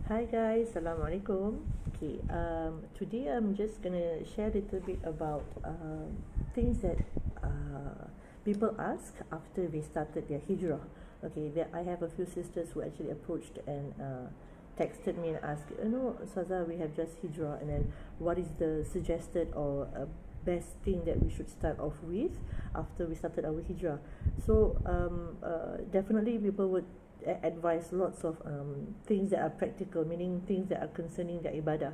Hi guys, Assalamualaikum. Okay, today I'm just gonna share a little bit about things that people ask after they started their hijrah. Okay, I have a few sisters who actually approached and texted me and asked, Saza, we have just hijrah, and then what is the suggested or best thing that we should start off with after we started our hijrah? So definitely people would advise lots of things that are practical, meaning things that are concerning their ibadah.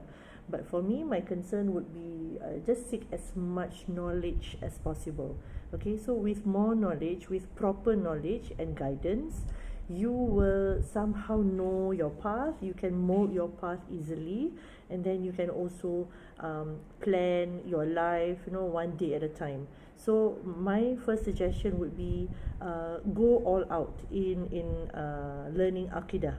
But for me, my concern would be just seek as much knowledge as possible. Okay, so with more knowledge, with proper knowledge and guidance, you will somehow know your path. You can mold your path easily, and then you can also plan your life, one day at a time. So my first suggestion would be go all out in learning Aqidah.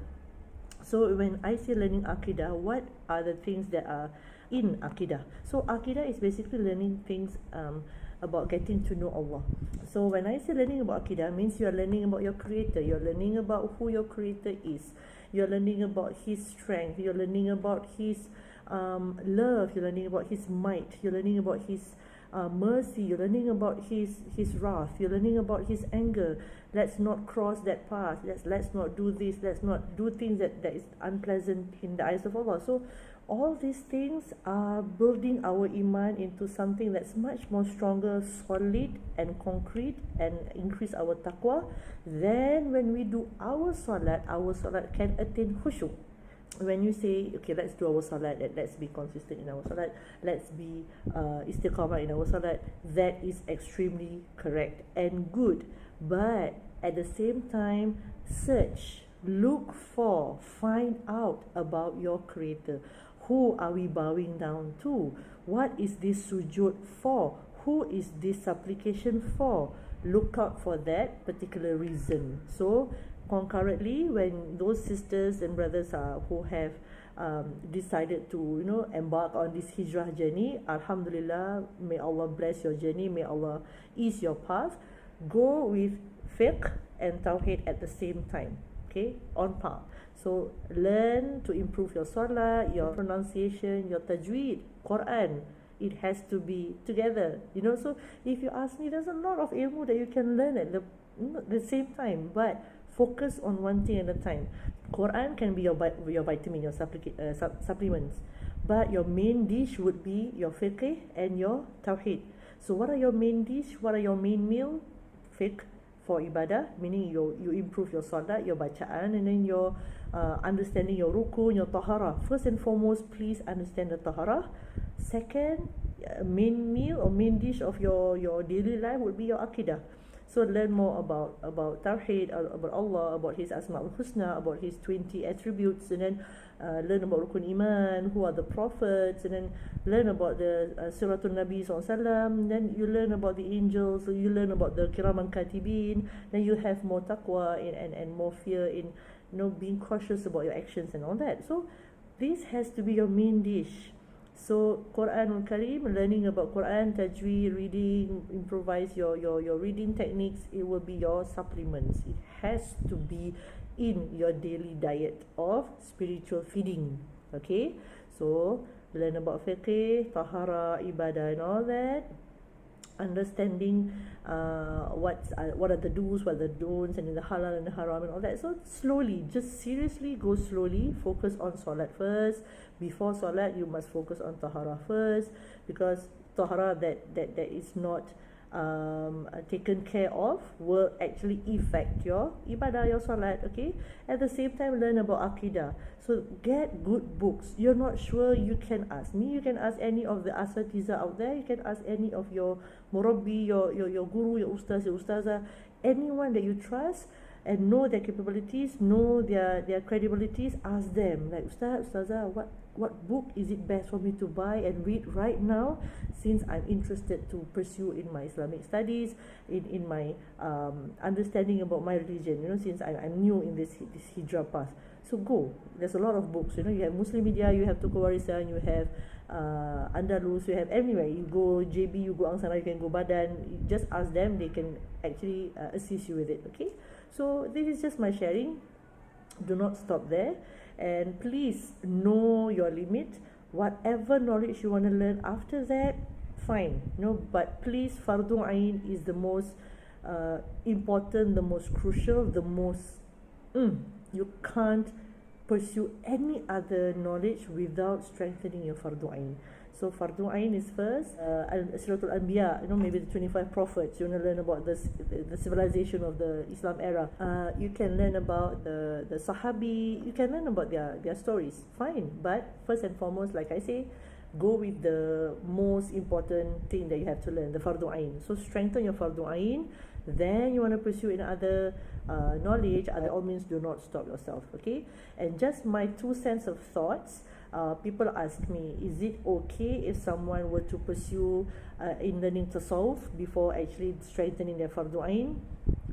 So when I say learning Aqidah, what are the things that are in Aqidah? So Aqidah is basically learning things about getting to know Allah. So when I say learning about Aqidah, means you are learning about your Creator, you're learning about who your Creator is, you're learning about His strength, you're learning about His love, you're learning about His might, you're learning about His mercy, you're learning about his wrath, you're learning about his anger. Let's not cross that path, let's not do this, let's not do things that is unpleasant in the eyes of Allah. So all these things are building our iman into something that's much more stronger, solid and concrete, and increase our taqwa. Then when we do our salat can attain khushu'. When you say, okay, let's do our salat, let's be consistent in our salat, let's be istiqamah in our salat, that is extremely correct and good. But at the same time, search, look for, find out about your Creator. Who are we bowing down to? What is this sujood for? Who is this supplication for? Look out for that particular reason. So concurrently, when those sisters and brothers who have decided to embark on this hijrah journey, alhamdulillah, may Allah bless your journey, may Allah ease your path. Go with fiqh and tawheed at the same time, okay, on par. So learn to improve your salat, your pronunciation, your tajweed, Quran. It has to be together, so if you ask me, there's a lot of ilmu that you can learn at the same time, but focus on one thing at a time. Quran can be your vitamin, your supplements, but your main dish would be your fiqh and your tawheed. So what are your main dish? What are your main meal? Fiqh for ibadah, meaning you improve your salat, your bacaan, and then your understanding your rukun, your tahara. First and foremost, please understand the tahara. Second, main meal or main dish of your daily life would be your aqidah. So learn more about Tawheed, about Allah, about His Asma'ul Husna, about His 20 attributes, and then learn about Rukun Iman, who are the prophets, and then learn about the Siratul Nabi SAW. Then you learn about the angels, so you learn about the Kiraman Katibin. Then you have more taqwa and more fear in being cautious about your actions and all that. So this has to be your main dish. So Quranul Karim, learning about Quran, tajweed, reading, improvise your reading techniques, it will be your supplements. It has to be in your daily diet of spiritual feeding. Okay, so learn about fiqh, tahara, ibadah and all that. Understanding what are the do's, what are the don'ts, and the halal and the haram and all that. So slowly, just seriously go slowly. Focus on salat first. Before salat, you must focus on tahara first, because tahara that is not taken care of will actually affect your ibadah, your salat. Okay, at the same time, learn about aqidah. So get good books. You're not sure, you can ask me, you can ask any of the asatiza out there, you can ask any of your murabbi, your guru, your ustaz, your ustazah, anyone that you trust and know their capabilities, know their credibilities. Ask them, like, ustaz, ustazah, what book is it best for me to buy and read right now, since I'm interested to pursue in my Islamic studies, in my understanding about my religion, since I'm new in this hijrah path. So go, there's a lot of books, you have Muslim Media, you have Tuku Warisan, you have Andalus, you have everywhere. You go JB, you go Angsana, you can go Badan. You just ask them, they can actually assist you with it. Okay, so this is just my sharing. Do not stop there. and please know your limit. Whatever knowledge you want to learn after that, fine, but please, fardu ain is the most important, the most crucial, the most you can't pursue any other knowledge without strengthening your fardu ain. So fardu ain is first. Siratul Anbiya, maybe the 25 prophets. You want to learn about the civilization of the Islam era. You can learn about the Sahabi. You can learn about their stories. Fine, but first and foremost, like I say, go with the most important thing that you have to learn, the fardu ain. So strengthen your fardu ain. Then you want to pursue in other knowledge. By all means, do not stop yourself. Okay, and just my 2 cents of thoughts. People ask me, is it okay if someone were to pursue in learning tasawwuf before actually strengthening their fardu ain?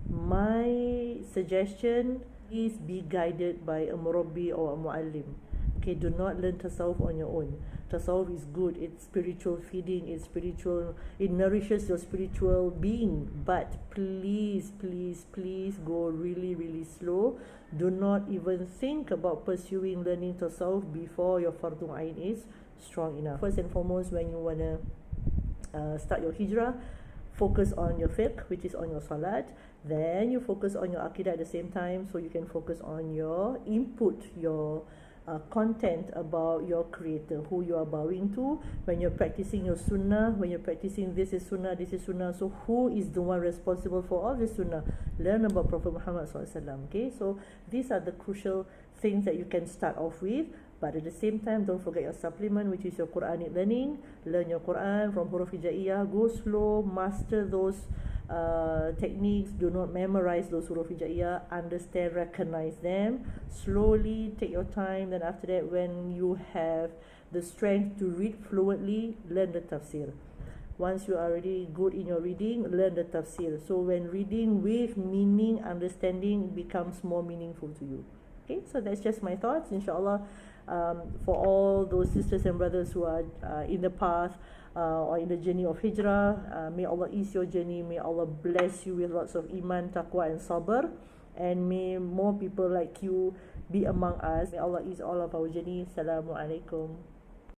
My suggestion is be guided by a murabbi or a muallim. Okay, do not learn tasawwuf on your own. Tasawwuf is good, it's spiritual feeding, it's spiritual, it nourishes your spiritual being, but please, please, please go really, really slow. Do not even think about pursuing learning tasawwuf before your fardu ain is strong enough. First and foremost, when you want to start your hijrah, focus on your fiqh, which is on your salat. Then you focus on your aqidah at the same time, so you can focus on your input, your content about your creator, who you are bowing to. When you're practicing your sunnah, when you're practicing this is sunnah, this is sunnah, so who is the one responsible for all this sunnah? Learn about Prophet Muhammad SAW. Okay, so these are the crucial things that you can start off with. But at the same time, don't forget your supplement, which is your Quranic learning. Learn your Quran from huruf hijaiyah. Go slow, master those techniques. Do not memorize those huruf hijaiyah. Understand, recognize them. Slowly, take your time. Then after that, when you have the strength to read fluently, learn the tafsir. Once you are already good in your reading, learn the tafsir. So when reading with meaning, understanding becomes more meaningful to you. Okay, so that's just my thoughts. Inshallah, for all those sisters and brothers who are in the path or in the journey of hijrah, may Allah ease your journey. May Allah bless you with lots of iman, taqwa and sabr, and may more people like you be among us. May Allah ease all of our journey. Assalamu alaikum.